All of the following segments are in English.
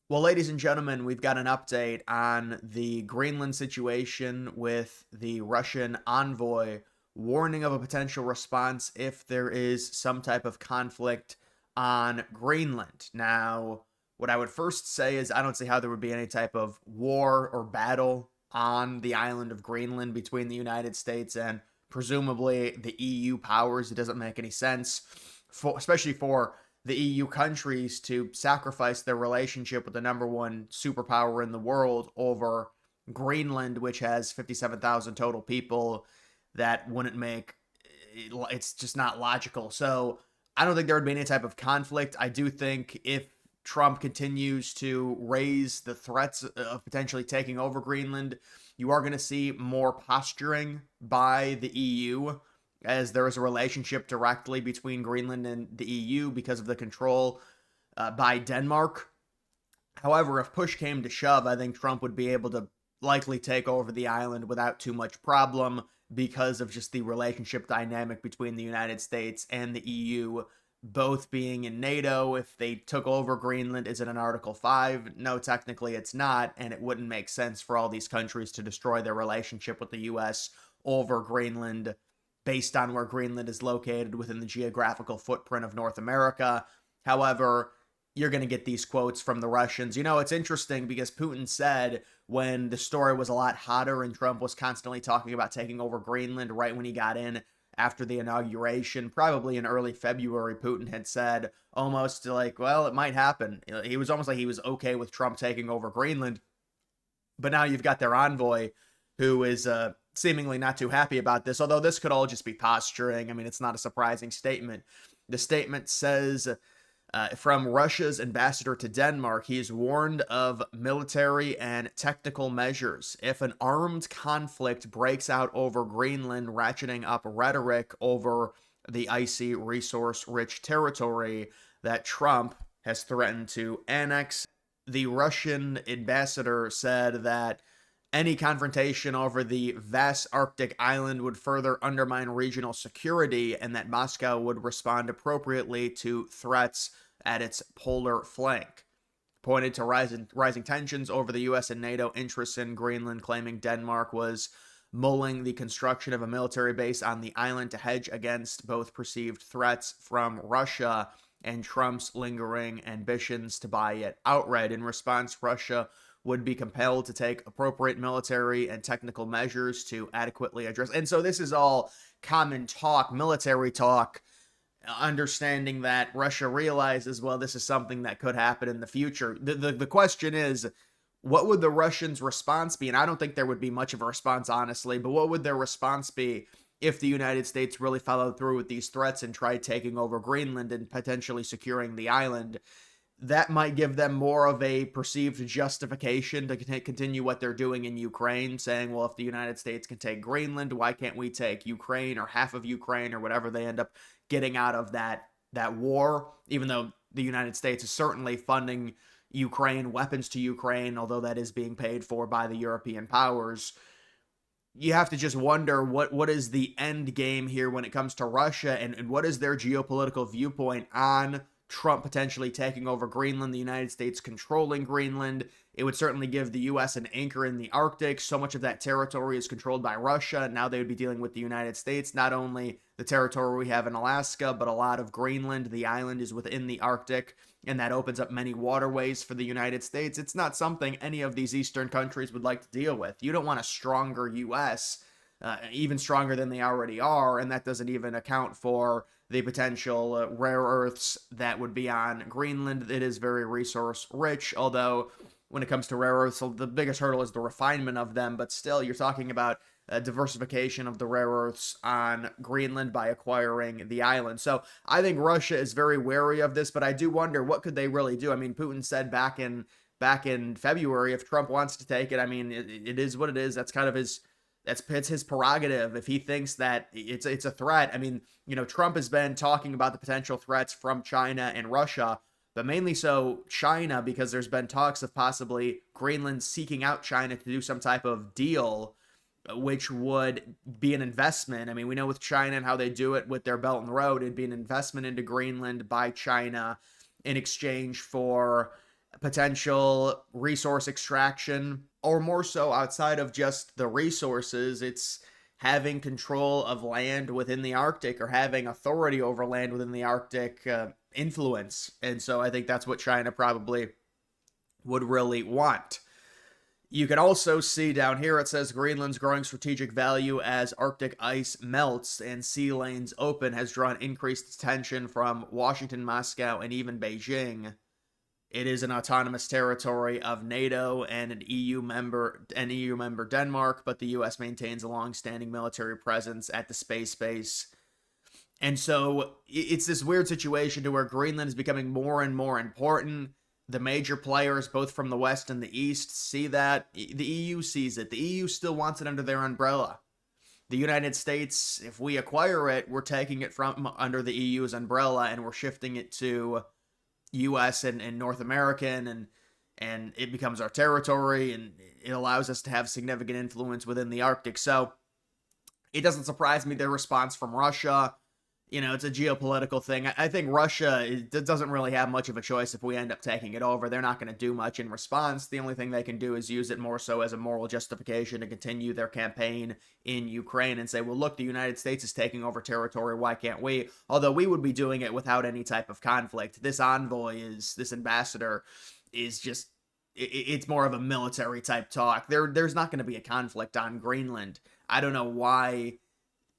Well, ladies and gentlemen, we've got an update on the Greenland situation with the Russian envoy warning of a potential response if there is some type of conflict on Greenland. Now, what I would first say is I don't see how there would be any type of war or battle on the island of Greenland between the United States and presumably the EU powers. It doesn't make any sense, especially for the EU countries to sacrifice their relationship with the number one superpower in the world over Greenland, which has 57,000 total people. That wouldn't make it's just not logical. So I don't think there would be any type of conflict. I do think if Trump continues to raise the threats of potentially taking over Greenland, you are going to see more posturing by the EU, as there is a relationship directly between Greenland and the EU because of the control by Denmark. However, if push came to shove, I think Trump would be able to likely take over the island without too much problem because of just the relationship dynamic between the United States and the EU, both being in NATO. If they took over Greenland, is it an Article 5? No, technically it's not, and it wouldn't make sense for all these countries to destroy their relationship with the US over Greenland based on where Greenland is located within the geographical footprint of North America. However, you're going to get these quotes from the Russians. You know, it's interesting because Putin said when the story was a lot hotter and Trump was constantly talking about taking over Greenland right when he got in after the inauguration, probably in early February, Putin had said almost like, well, it might happen. He was almost like he was okay with Trump taking over Greenland. But now you've got their envoy who is seemingly not too happy about this, although this could all just be posturing. I mean, it's not a surprising statement. The statement says from Russia's ambassador to Denmark, he is warned of military and technical measures if an armed conflict breaks out over Greenland, ratcheting up rhetoric over the icy, resource rich territory that Trump has threatened to annex. The Russian ambassador said that any confrontation over the vast Arctic island would further undermine regional security and that Moscow would respond appropriately to threats at its polar flank. Pointed to rising tensions over the U.S. and NATO interests in Greenland, claiming Denmark was mulling the construction of a military base on the island to hedge against both perceived threats from Russia and Trump's lingering ambitions to buy it outright. In response, Russia would be compelled to take appropriate military and technical measures to adequately address. And so this is all common talk, military talk, understanding that Russia realizes, well, this is something that could happen in the future. The question is, what would the Russians' response be? And I don't think there would be much of a response, honestly, but what would their response be if the United States really followed through with these threats and tried taking over Greenland and potentially securing the island? That might give them more of a perceived justification to continue what they're doing in Ukraine, saying, well, if the United States can take Greenland, why can't we take Ukraine or half of Ukraine or whatever they end up getting out of that war, even though the United States is certainly funding Ukraine, weapons to Ukraine, although that is being paid for by the European powers. You have to just wonder what is the end game here when it comes to Russia, and what is their geopolitical viewpoint on Trump potentially taking over Greenland, the United States controlling Greenland. It would certainly give the U.S. an anchor in the Arctic. So much of that territory is controlled by Russia. Now they would be dealing with the United States. Not only the territory we have in Alaska, but a lot of Greenland. The island is within the Arctic, and that opens up many waterways for the United States. It's not something any of these Eastern countries would like to deal with. You don't want a stronger U.S., even stronger than they already are, and that doesn't even account for the potential rare earths that would be on Greenland. It is very resource rich, although when it comes to rare earths, the biggest hurdle is the refinement of them, but still, you're talking about diversification of the rare earths on Greenland by acquiring the island. So I think Russia is very wary of this, but I do wonder what could they really do. I mean, Putin said back in February, if Trump wants to take it, I mean, it is what it is. That's kind of it's his prerogative if he thinks that it's a threat. I mean, Trump has been talking about the potential threats from China and Russia, but mainly so China, because there's been talks of possibly Greenland seeking out China to do some type of deal, which would be an investment. I mean, we know with China and how they do it with their Belt and Road, it'd be an investment into Greenland by China in exchange for potential resource extraction, or more so outside of just the resources, it's having control of land within the Arctic or having authority over land within the Arctic, influence. And so I think that's what China probably would really want. You can also see down here it says Greenland's growing strategic value as Arctic ice melts and sea lanes open has drawn increased attention from Washington, Moscow, and even Beijing. It is an autonomous territory of NATO and an EU member Denmark, but the US maintains a long-standing military presence at the space base. And so it's this weird situation to where Greenland is becoming more and more important. The major players, both from the West and the East, see that. The EU sees it. The EU still wants it under their umbrella. The United States, if we acquire it, we're taking it from under the EU's umbrella and we're shifting it to US and North American, and it becomes our territory, and it allows us to have significant influence within the Arctic. So it doesn't surprise me their response from Russia. You know, it's a geopolitical thing. I think Russia doesn't really have much of a choice if we end up taking it over. They're not going to do much in response. The only thing they can do is use it more so as a moral justification to continue their campaign in Ukraine and say, well, look, the United States is taking over territory. Why can't we? Although we would be doing it without any type of conflict. This ambassador is just, it's more of a military type talk. There's not going to be a conflict on Greenland. I don't know why.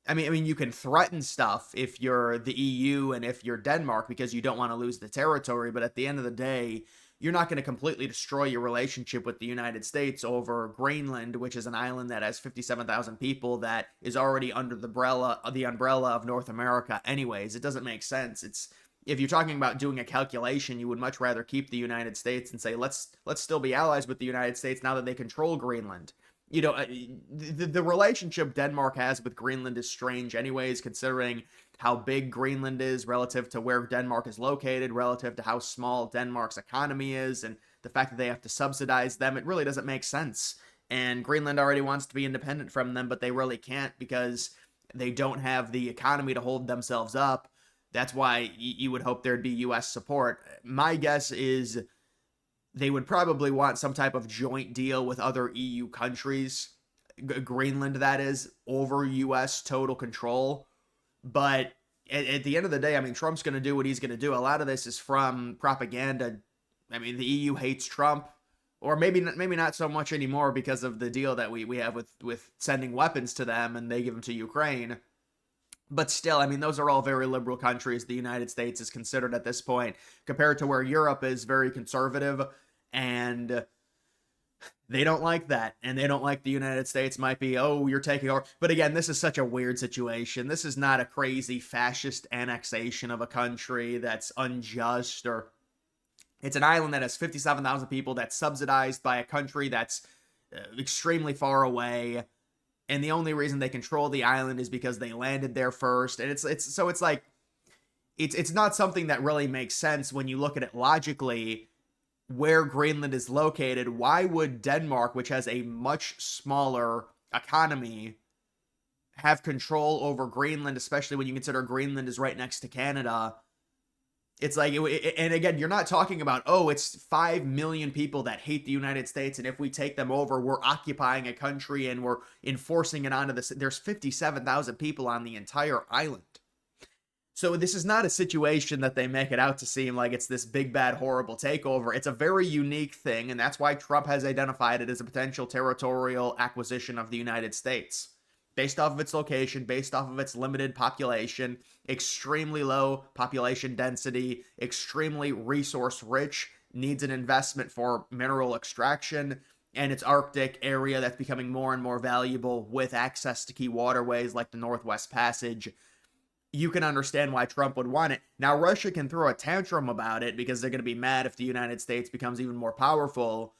I mean, you can threaten stuff if you're the EU and if you're Denmark because you don't want to lose the territory, but at the end of the day, you're not going to completely destroy your relationship with the United States over Greenland, which is an island that has 57,000 people that is already under the umbrella of North America anyways. It doesn't make sense. It's, if you're talking about doing a calculation, you would much rather keep the United States and say, let's still be allies with the United States now that they control Greenland. You know, the relationship Denmark has with Greenland is strange anyways, considering how big Greenland is relative to where Denmark is located, relative to how small Denmark's economy is, and the fact that they have to subsidize them. It really doesn't make sense. And Greenland already wants to be independent from them, but they really can't because they don't have the economy to hold themselves up. That's why you would hope there'd be U.S. support. My guess is they would probably want some type of joint deal with other EU countries, Greenland that is, over US total control. But at the end of the day, I mean, Trump's going to do what he's going to do. A lot of this is from propaganda. I mean, the EU hates Trump, or maybe not so much anymore because of the deal that we have with sending weapons to them and they give them to Ukraine. But still, I mean, those are all very liberal countries. The United States is considered at this point, compared to where Europe is very conservative. And they don't like that. And they don't like the United States might be, oh, you're taking over. But again, this is such a weird situation. This is not a crazy fascist annexation of a country that's unjust, or it's an island that has 57,000 people that's subsidized by a country that's extremely far away. And the only reason they control the island is because they landed there first. And it's like, it's not something that really makes sense when you look at it logically. Where Greenland is located, why would Denmark, which has a much smaller economy, have control over Greenland, especially when you consider Greenland is right next to Canada? It's like, and again, you're not talking about, oh, it's 5 million people that hate the United States, and if we take them over, we're occupying a country and we're enforcing it onto this. There's 57,000 people on the entire island. So this is not a situation that they make it out to seem like it's this big, bad, horrible takeover. It's a very unique thing, and that's why Trump has identified it as a potential territorial acquisition of the United States. Based off of its location, based off of its limited population, extremely low population density, extremely resource rich, needs an investment for mineral extraction, and its Arctic area that's becoming more and more valuable with access to key waterways like the Northwest Passage. You can understand why Trump would want it. Now, Russia can throw a tantrum about it because they're going to be mad if the United States becomes even more powerful.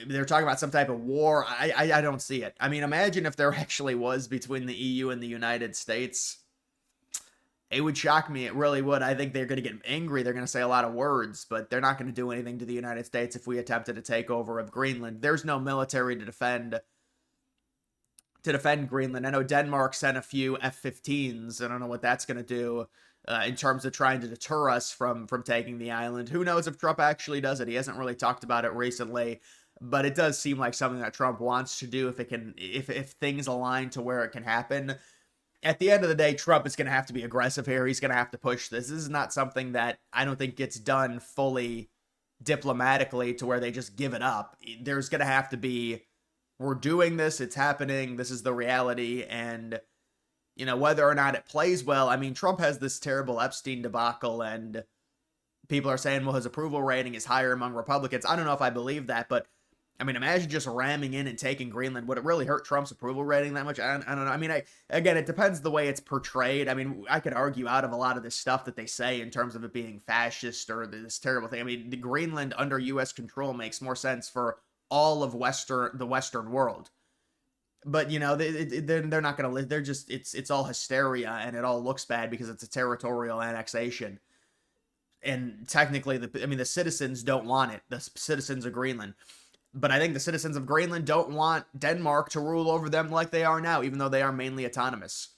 They're talking about some type of war. I don't see it. I mean, imagine if there actually was between the EU and the United States. It would shock me. It really would. I think they're going to get angry. They're going to say a lot of words, but they're not going to do anything to the United States if we attempted a takeover of Greenland. There's no military to defend Greenland. I know Denmark sent a few F-15s. I don't know what that's going to do. in terms of trying to deter us from taking the island. Who knows if Trump actually does it? He hasn't really talked about it recently, but it does seem like something that Trump wants to do if things align to where it can happen. At the end of the day, Trump is going to have to be aggressive here. He's going to have to push this. This is not something that I don't think gets done fully diplomatically to where they just give it up. There's going to have to be, we're doing this, it's happening, this is the reality, and whether or not it plays well. I mean, Trump has this terrible Epstein debacle, and people are saying, well, his approval rating is higher among Republicans. I don't know if I believe that, but I mean, imagine just ramming in and taking Greenland. Would it really hurt Trump's approval rating that much? I don't know. I mean, again, it depends the way it's portrayed. I mean, I could argue out of a lot of this stuff that they say in terms of it being fascist or this terrible thing. I mean, the Greenland under U.S. control makes more sense for all of the Western world. But they're not going to live. They're just it's all hysteria, and it all looks bad because it's a territorial annexation. And technically, the citizens don't want it. The citizens of Greenland. But I think the citizens of Greenland don't want Denmark to rule over them like they are now, even though they are mainly autonomous.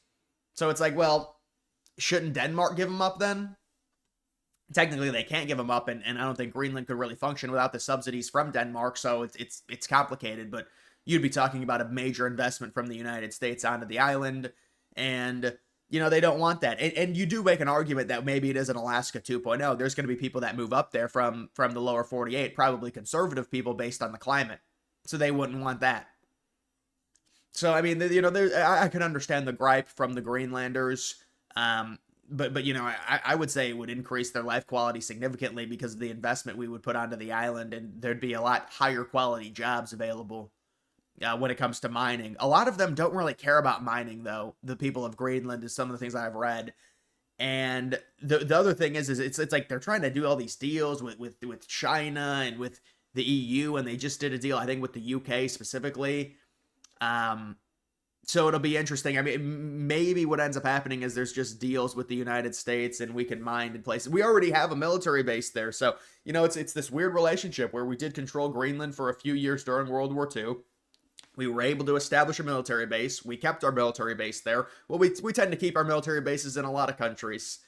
So it's like, well, shouldn't Denmark give them up then? Technically, they can't give them up, and I don't think Greenland could really function without the subsidies from Denmark, so it's complicated, but you'd be talking about a major investment from the United States onto the island, and they don't want that. And you do make an argument that maybe it is an Alaska 2.0. There's going to be people that move up there from the lower 48, probably conservative people based on the climate. So they wouldn't want that. So, I mean, I can understand the gripe from the Greenlanders. But I would say it would increase their life quality significantly because of the investment we would put onto the island, and there'd be a lot higher quality jobs available. When it comes to mining. A lot of them don't really care about mining, though. The people of Greenland is some of the things I've read. And the other thing is it's like they're trying to do all these deals with China and with the EU, and they just did a deal, I think, with the UK specifically. So it'll be interesting. I mean, maybe what ends up happening is there's just deals with the United States, and we can mine in places. We already have a military base there, so it's this weird relationship where we did control Greenland for a few years during World War II. We were able to establish a military base. We kept our military base there. Well, we tend to keep our military bases in a lot of countries.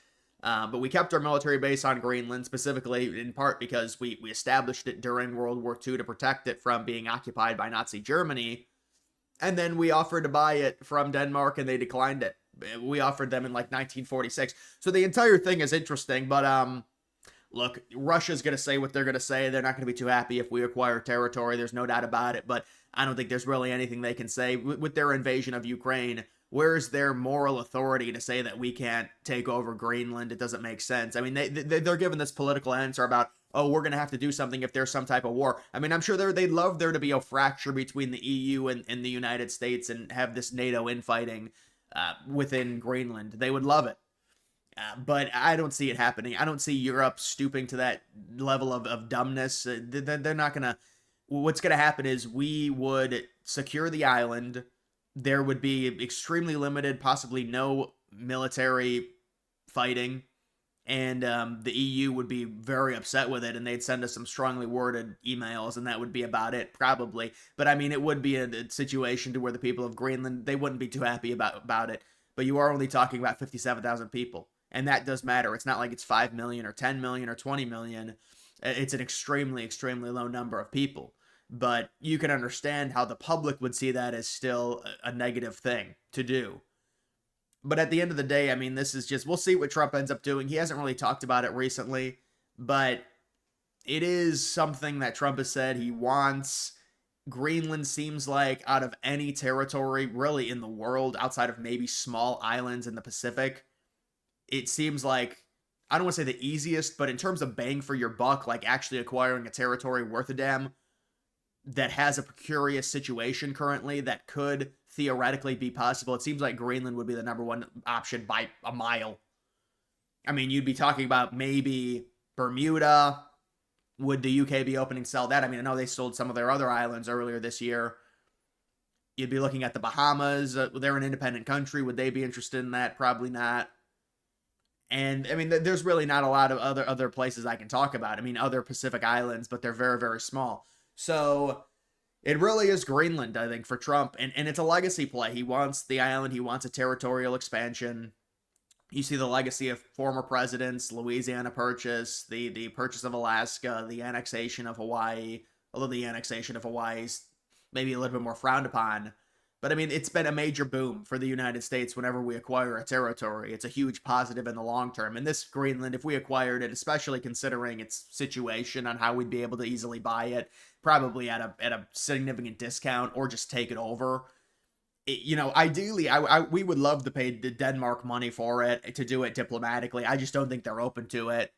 But we kept our military base on Greenland, specifically in part because we established it during World War II to protect it from being occupied by Nazi Germany. And then we offered to buy it from Denmark, and they declined it. We offered them in like 1946. So the entire thing is interesting, but look, Russia's going to say what they're going to say. They're not going to be too happy if we acquire territory. There's no doubt about it, but I don't think there's really anything they can say with their invasion of Ukraine. Where's their moral authority to say that we can't take over Greenland? It doesn't make sense. I mean, they're given this political answer about, oh, we're going to have to do something if there's some type of war. I mean, I'm sure they'd love there to be a fracture between the EU and the United States and have this NATO infighting within Greenland. They would love it. But I don't see it happening. I don't see Europe stooping to that level of dumbness. They're not going to... What's going to happen is we would secure the island. There would be extremely limited, possibly no military fighting. And the EU would be very upset with it, and they'd send us some strongly worded emails, and that would be about it, probably. But I mean, it would be a situation to where the people of Greenland, they wouldn't be too happy about it. But you are only talking about 57,000 people. And that does matter. It's not like it's 5 million or 10 million or 20 million. It's an extremely, extremely low number of people. But you can understand how the public would see that as still a negative thing to do. But at the end of the day, I mean, this is just, we'll see what Trump ends up doing. He hasn't really talked about it recently, but it is something that Trump has said he wants. Greenland seems like out of any territory really in the world, outside of maybe small islands in the Pacific, it seems like, I don't want to say the easiest, but in terms of bang for your buck, like actually acquiring a territory worth a damn, that has a precarious situation currently that could theoretically be possible. It seems like Greenland would be the number one option by a mile. I mean, you'd be talking about maybe Bermuda. Would the UK be opening to sell that? I mean, I know they sold some of their other islands earlier this year. You'd be looking at the Bahamas. They're an independent country. Would they be interested in that? Probably not. And I mean, there's really not a lot of other places I can talk about. I mean, other Pacific islands, but they're very, very small. So it really is Greenland, I think, for Trump. And it's a legacy play. He wants the island. He wants a territorial expansion. You see the legacy of former presidents, Louisiana Purchase, the purchase of Alaska, the annexation of Hawaii, although the annexation of Hawaii is maybe a little bit more frowned upon. But I mean, it's been a major boom for the United States whenever we acquire a territory. It's a huge positive in the long term. And this Greenland, if we acquired it, especially considering its situation on how we'd be able to easily buy it, probably at a significant discount or just take it over, ideally, we would love to pay the Denmark money for it to do it diplomatically. I just don't think they're open to it.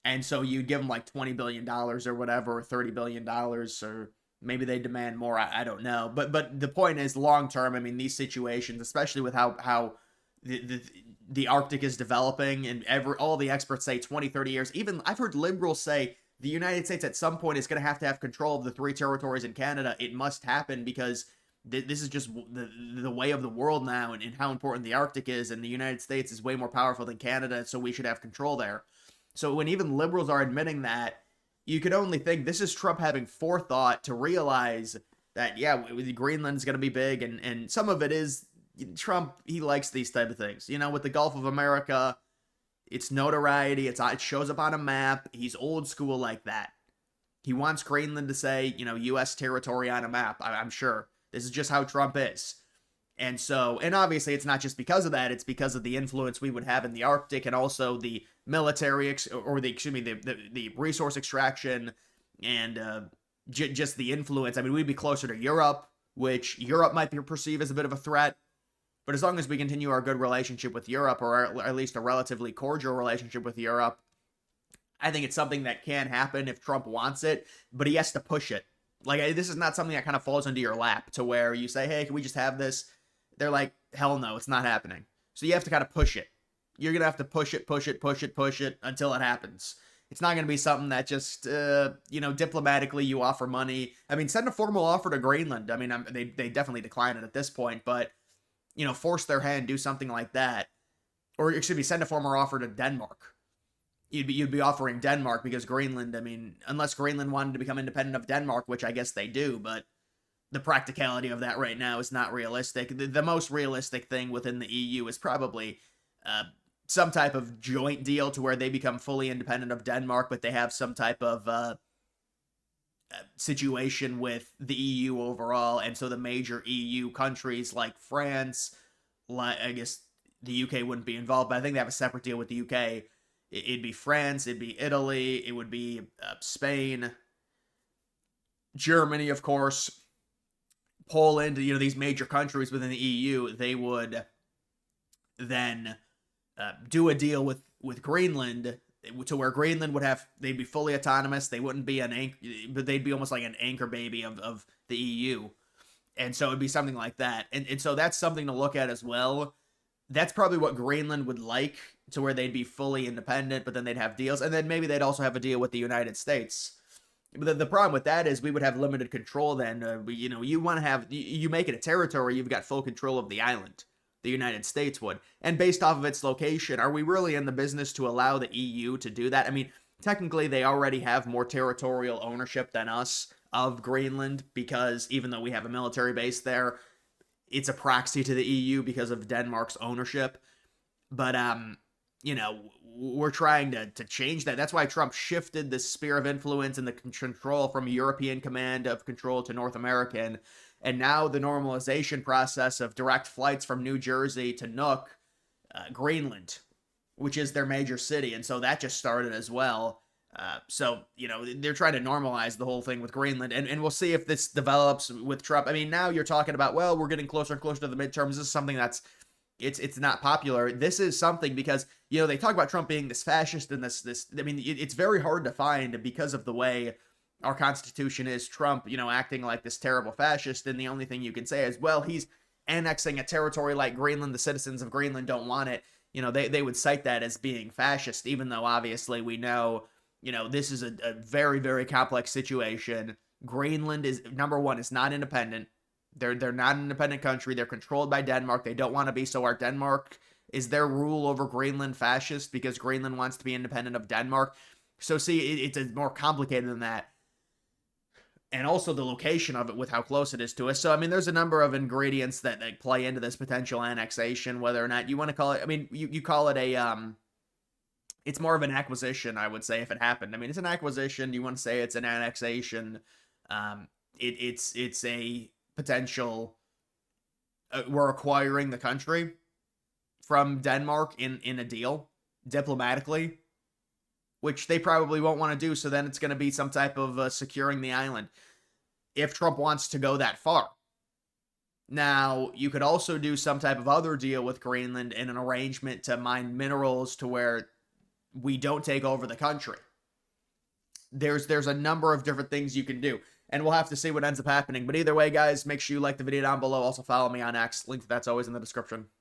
And so you give them like $20 billion or whatever, or $30 billion, or maybe they demand more. I don't know. But the point is, long term, I mean, these situations, especially with how the Arctic is developing, and all the experts say 20, 30 years. Even I've heard liberals say the United States at some point is going to have control of the 3 territories in Canada. It must happen because this is just the way of the world now, and how important the Arctic is, and the United States is way more powerful than Canada, so we should have control there. So when even liberals are admitting that, you could only think this is Trump having forethought to realize that, yeah, Greenland is going to be big, and some of it is Trump. He likes these type of things. With the Gulf of America, it's notoriety. It shows up on a map. He's old school like that. He wants Greenland to say, U.S. territory on a map, I'm sure. This is just how Trump is. And so, and obviously it's not just because of that, it's because of the influence we would have in the Arctic, and also the military, the resource extraction, and just the influence. I mean, we'd be closer to Europe, which Europe might be perceived as a bit of a threat. But as long as we continue our good relationship with Europe, or at least a relatively cordial relationship with Europe, I think it's something that can happen if Trump wants it, but he has to push it. Like, this is not something that kind of falls into your lap to where you say, hey, can we just have this? They're like, hell no, it's not happening. So you have to kind of push it. You're going to have to push it until it happens. It's not going to be something that just, diplomatically you offer money. I mean, send a formal offer to Greenland. I mean, they definitely decline it at this point, but, force their hand, do something like that. Or, send a formal offer to Denmark. You'd be offering Denmark, because Greenland, I mean, unless Greenland wanted to become independent of Denmark, which I guess they do, but the practicality of that right now is not realistic. The most realistic thing within the EU is probably some type of joint deal to where they become fully independent of Denmark, but they have some type of situation with the EU overall, and so the major EU countries like France, I guess the UK wouldn't be involved, but I think they have a separate deal with the UK. It'd be France, it'd be Italy, it would be Spain, Germany, of course, Poland, these major countries within the EU. They would then do a deal with Greenland, to where Greenland they'd be fully autonomous. They wouldn't be but they'd be almost like an anchor baby of the EU. And so it'd be something like that. And so that's something to look at as well. That's probably what Greenland would like, to where they'd be fully independent, but then they'd have deals. And then maybe they'd also have a deal with the United States. But the problem with that is we would have limited control then. You want to you make it a territory, you've got full control of the island. The United States would. And based off of its location, are we really in the business to allow the EU to do that? I mean, technically they already have more territorial ownership than us of Greenland, because even though we have a military base there, it's a proxy to the EU because of Denmark's ownership. But we're trying to change that. That's why Trump shifted the sphere of influence and the control from European command of control to North American. And now the normalization process of direct flights from New Jersey to Nuuk, Greenland, which is their major city. And so that just started as well. So they're trying to normalize the whole thing with Greenland. And we'll see if this develops with Trump. I mean, now you're talking about, well, we're getting closer and closer to the midterms. This is something that's, it's not popular. This is something because, they talk about Trump being this fascist and this, I mean, it's very hard to find because of the way our Constitution is Trump, acting like this terrible fascist. And the only thing you can say is, well, he's annexing a territory like Greenland. The citizens of Greenland don't want it. They would cite that as being fascist, even though obviously we know, this is a very, very complex situation. Greenland is, number one, is not independent. They're not an independent country. They're controlled by Denmark. They don't want to be. So our Denmark, is their rule over Greenland fascist because Greenland wants to be independent of Denmark? So see, it's more complicated than that. and also the location of it with how close it is to us. So, I mean, there's a number of ingredients that play into this potential annexation, whether or not you want to call it, I mean, you call it it's more of an acquisition, I would say, if it happened. I mean, it's an acquisition. You want to say it's an annexation. It's a potential, we're acquiring the country from Denmark in a deal diplomatically, which they probably won't want to do. So then it's going to be some type of securing the island if Trump wants to go that far. Now, you could also do some type of other deal with Greenland in an arrangement to mine minerals to where we don't take over the country. There's a number of different things you can do, and we'll have to see what ends up happening. But either way, guys, make sure you like the video down below. Also follow me on X. Link to that's always in the description.